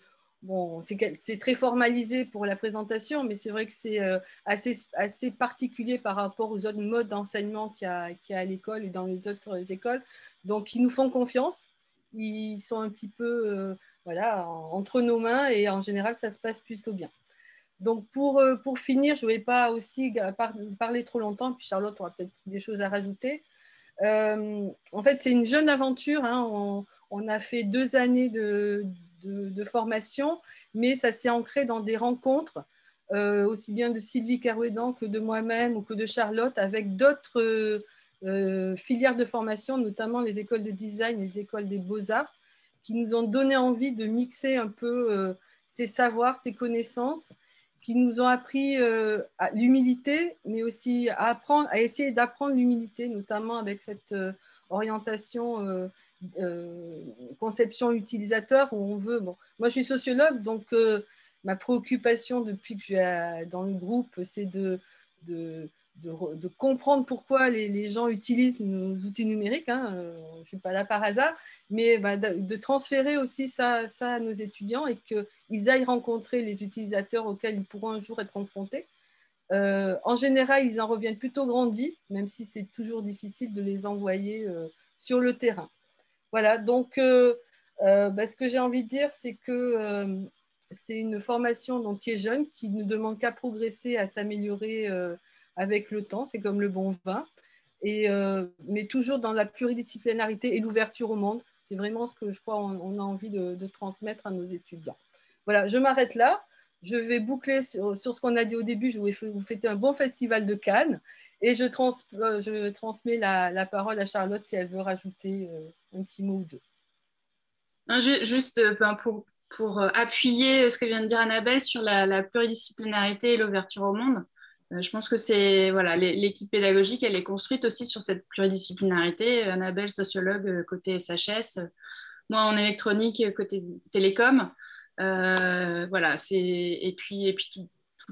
[SPEAKER 16] c'est très formalisé pour la présentation, mais c'est vrai que c'est assez particulier par rapport aux autres modes d'enseignement qu'il y a à l'école et dans les autres écoles. Donc, ils nous font confiance. Ils sont un petit peu entre nos mains, et en général, ça se passe plutôt bien. Donc, pour finir, je ne vais pas aussi parler trop longtemps, puis Charlotte aura peut-être des choses à rajouter. En fait, c'est une jeune aventure, hein. On a fait 2 années de formation, mais ça s'est ancré dans des rencontres, aussi bien de Sylvie Kerouédan que de moi-même ou que de Charlotte, avec d'autres filières de formation, notamment les écoles de design, les écoles des beaux-arts, qui nous ont donné envie de mixer un peu ces savoirs, ces connaissances, qui nous ont appris l'humilité, mais aussi à essayer d'apprendre l'humilité, notamment avec cette orientation conception utilisateur, où on veut. Bon, moi, je suis sociologue, donc ma préoccupation depuis que je suis dans le groupe, c'est de comprendre pourquoi les gens utilisent nos outils numériques. Hein. Je ne suis pas là par hasard, mais de transférer aussi ça à nos étudiants, et qu'ils aillent rencontrer les utilisateurs auxquels ils pourront un jour être confrontés. En général, ils en reviennent plutôt grandis, même si c'est toujours difficile de les envoyer sur le terrain. Voilà, donc ce que j'ai envie de dire, c'est que c'est une formation donc, qui est jeune, qui ne demande qu'à progresser, à s'améliorer avec le temps, c'est comme le bon vin, mais toujours dans la pluridisciplinarité et l'ouverture au monde. C'est vraiment ce que je crois on a envie de transmettre à nos étudiants. Voilà, je m'arrête là. Je vais boucler sur ce qu'on a dit au début. Je vais vous fêter un bon festival de Cannes. Et je transmets la parole à Charlotte si elle veut rajouter un petit mot ou deux.
[SPEAKER 4] Juste pour appuyer ce que vient de dire Annabelle sur la pluridisciplinarité et l'ouverture au monde. Je pense que c'est l'équipe pédagogique, elle est construite aussi sur cette pluridisciplinarité. Annabelle, sociologue côté SHS, moi en électronique côté télécom. Et puis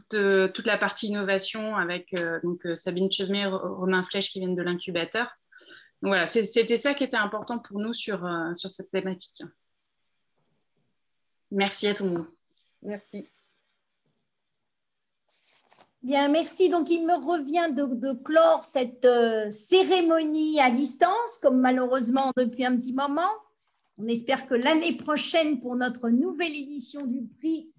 [SPEAKER 4] toute la partie innovation avec Sabine Chevemet, Romain Flèche qui viennent de l'incubateur. Donc voilà, c'était ça qui était important pour nous sur cette thématique. Merci à tout le monde.
[SPEAKER 16] Merci.
[SPEAKER 2] Bien, merci. Donc, il me revient de clore cette cérémonie à distance, comme malheureusement depuis un petit moment. On espère que l'année prochaine, pour notre nouvelle édition du prix,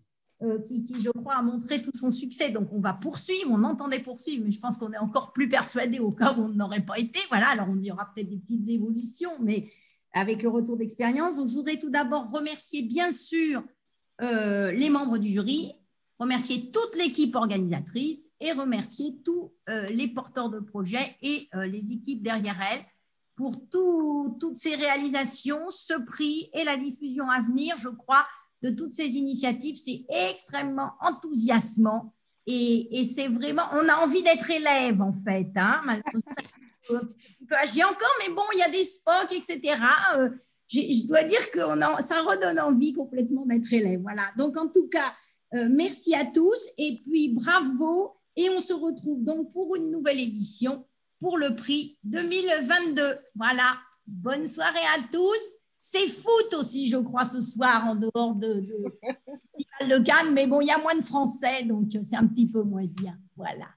[SPEAKER 2] qui, je crois, a montré tout son succès. Donc, on va poursuivre, on entendait poursuivre, mais je pense qu'on est encore plus persuadés au cas où on n'aurait pas été. Voilà, alors on y aura peut-être des petites évolutions, mais avec le retour d'expérience. Donc, je voudrais tout d'abord remercier, bien sûr, les membres du jury, remercier toute l'équipe organisatrice et remercier tous les porteurs de projets et les équipes derrière elles pour toutes ces réalisations, ce prix et la diffusion à venir, je crois, de toutes ces initiatives. C'est extrêmement enthousiasmant et c'est vraiment, on a envie d'être élève en fait. Hein, malheureusement, un petit peu âgé encore, mais bon, il y a des SPOC, etc. Je dois dire que ça redonne envie complètement d'être élève. Voilà. Donc, en tout cas, merci à tous et puis bravo. Et on se retrouve donc pour une nouvelle édition pour le prix 2022. Voilà. Bonne soirée à tous. C'est foot aussi, je crois, ce soir, en dehors de Cannes. Mais bon, il y a moins de Français, donc c'est un petit peu moins bien. Voilà.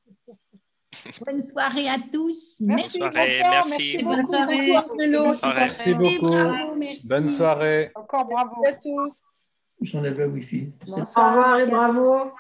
[SPEAKER 2] Bonne soirée à tous.
[SPEAKER 1] Merci.
[SPEAKER 16] Bonne soirée.
[SPEAKER 17] Merci beaucoup.
[SPEAKER 2] Bravo, merci.
[SPEAKER 17] Bonne soirée.
[SPEAKER 3] Encore bravo
[SPEAKER 16] à tous.
[SPEAKER 18] J'enlève la Wi-Fi.
[SPEAKER 6] Au revoir et bravo.